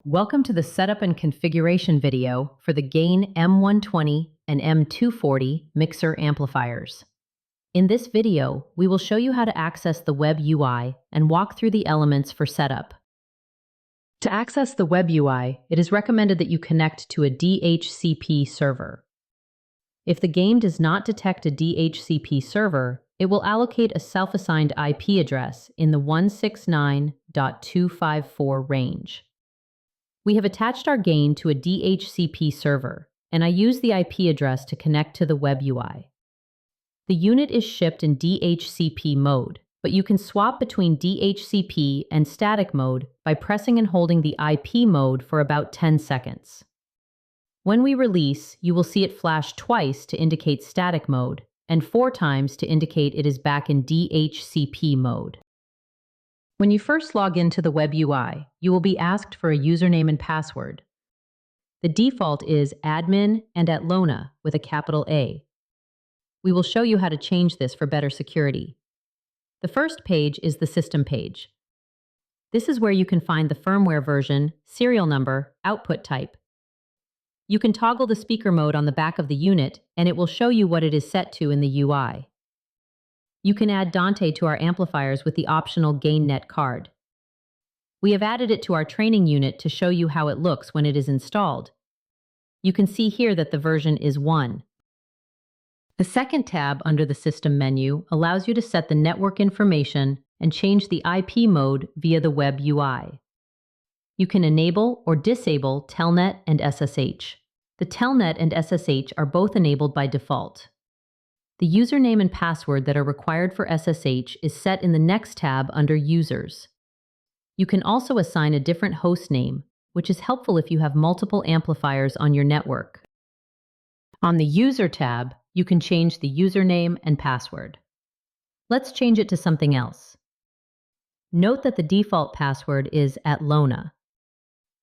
Welcome to the setup and configuration video for the Gain M120 and M240 mixer amplifiers. In this video, we will show you how to access the web UI and walk through the elements for setup. To access the web UI, it is recommended that you connect to a DHCP server. If the game does not detect a DHCP server, it will allocate a self-assigned IP address in the 169.254 range. We have attached our gain to a DHCP server, and I use the IP address to connect to the web UI. The unit is shipped in DHCP mode, but you can swap between DHCP and static mode by pressing and holding the IP mode for about 10 seconds. When we release, you will see it flash twice to indicate static mode, and 4 times to indicate it is back in DHCP mode. When you first log into the web UI, you will be asked for a username and password. The default is admin and Atlona with a capital A. We will show you how to change this for better security. The first page is the system page. This is where you can find the firmware version, serial number, output type. You can toggle the speaker mode on the back of the unit, and it will show you what it is set to in the UI. You can add Dante to our amplifiers with the optional GainNet card. We have added it to our training unit to show you how it looks when it is installed. You can see here that the version is 1. The second tab under the System menu allows you to set the network information and change the IP mode via the web UI. You can enable or disable Telnet and SSH. The Telnet and SSH are both enabled by default. The username and password that are required for SSH is set in the next tab under Users. You can also assign a different host name, which is helpful if you have multiple amplifiers on your network. On the User tab, you can change the username and password. Let's change it to something else. Note that the default password is Atlona.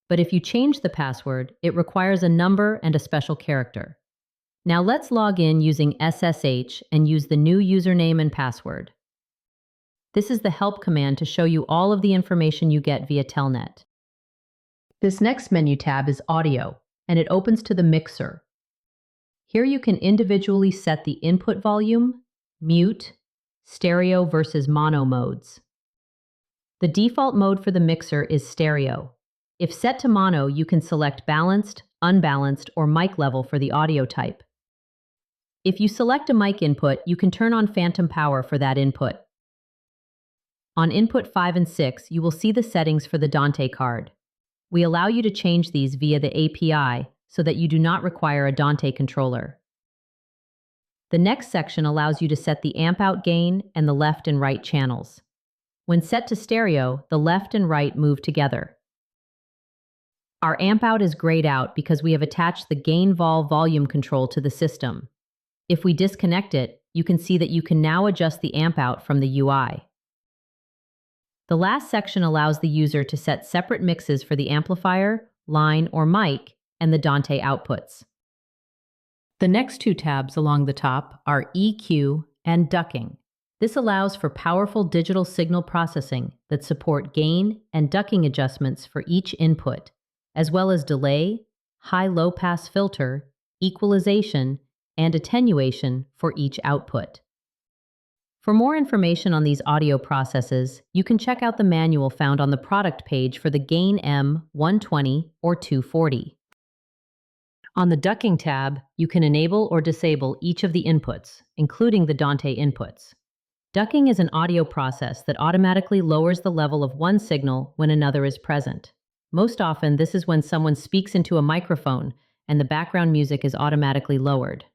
But if you change the password, it requires a number and a special character. Now let's log in using SSH and use the new username and password. This is the help command to show you all of the information you get via Telnet. This next menu tab is Audio, and it opens to the mixer. Here you can individually set the input volume, mute, stereo versus mono modes. The default mode for the mixer is stereo. If set to mono, you can select balanced, unbalanced, or mic level for the audio type. If you select a mic input, you can turn on phantom power for that input. On input 5 and 6, you will see the settings for the Dante card. We allow you to change these via the API so that you do not require a Dante controller. The next section allows you to set the amp out gain and the left and right channels. When set to stereo, the left and right move together. Our amp out is grayed out because we have attached the gain vol volume control to the system. If we disconnect it, you can see that you can now adjust the amp out from the UI. The last section allows the user to set separate mixes for the amplifier, line, or mic, and the Dante outputs. The next 2 tabs along the top are EQ and ducking. This allows for powerful digital signal processing that support gain and ducking adjustments for each input, as well as delay, high-low pass filter, equalization, and attenuation for each output. For more information on these audio processes, you can check out the manual found on the product page for the Gain M120 or 240. On the Ducking tab, you can enable or disable each of the inputs, including the Dante inputs. Ducking is an audio process that automatically lowers the level of one signal when another is present. Most often, this is when someone speaks into a microphone and the background music is automatically lowered.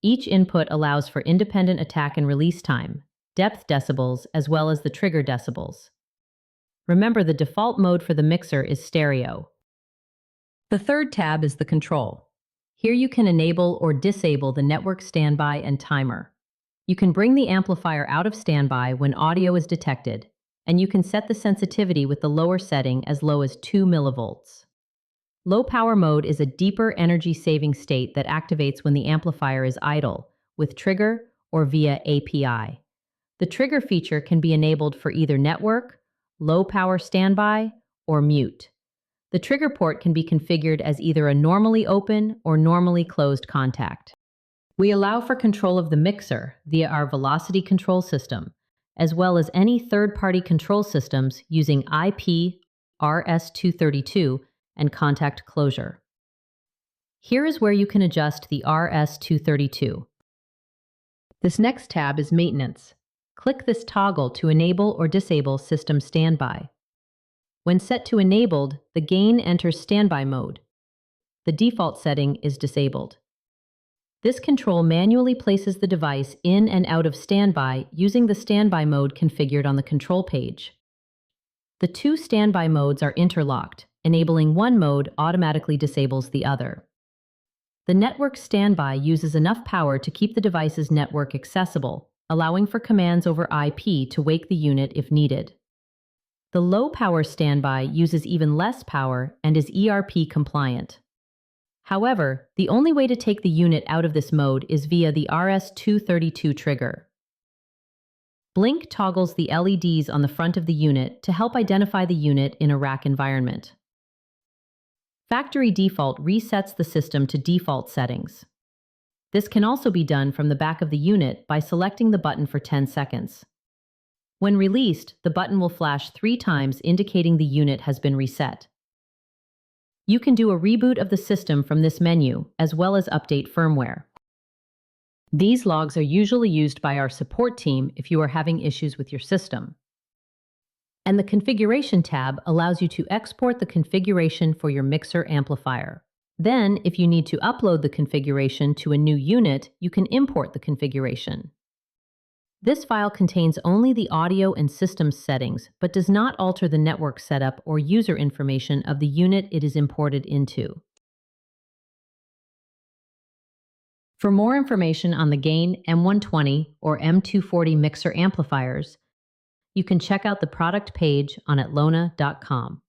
Each input allows for independent attack and release time, depth decibels, as well as the trigger decibels. Remember, the default mode for the mixer is stereo. The third tab is the control. Here you can enable or disable the network standby and timer. You can bring the amplifier out of standby when audio is detected, and you can set the sensitivity with the lower setting as low as 2 millivolts. Low power mode is a deeper energy-saving state that activates when the amplifier is idle, with trigger or via API. The trigger feature can be enabled for either network, low power standby, or mute. The trigger port can be configured as either a normally open or normally closed contact. We allow for control of the mixer via our velocity control system, as well as any third-party control systems using IP, RS-232, and contact closure. Here is where you can adjust the RS-232. This next tab is Maintenance. Click this toggle to enable or disable System Standby. When set to Enabled, the gain enters Standby mode. The default setting is disabled. This control manually places the device in and out of standby using the standby mode configured on the control page. The two standby modes are interlocked, enabling one mode automatically disables the other. The network standby uses enough power to keep the device's network accessible, allowing for commands over IP to wake the unit if needed. The low-power standby uses even less power and is ERP compliant. However, the only way to take the unit out of this mode is via the RS-232 trigger. Blink toggles the LEDs on the front of the unit to help identify the unit in a rack environment. Factory default resets the system to default settings. This can also be done from the back of the unit by selecting the button for 10 seconds. When released, the button will flash 3 times indicating the unit has been reset. You can do a reboot of the system from this menu, as well as update firmware. These logs are usually used by our support team if you are having issues with your system. And the Configuration tab allows you to export the configuration for your mixer amplifier. Then, if you need to upload the configuration to a new unit, you can import the configuration. This file contains only the audio and system settings, but does not alter the network setup or user information of the unit it is imported into. For more information on the Gain M120 or M240 mixer amplifiers, you can check out the product page on Atlona.com.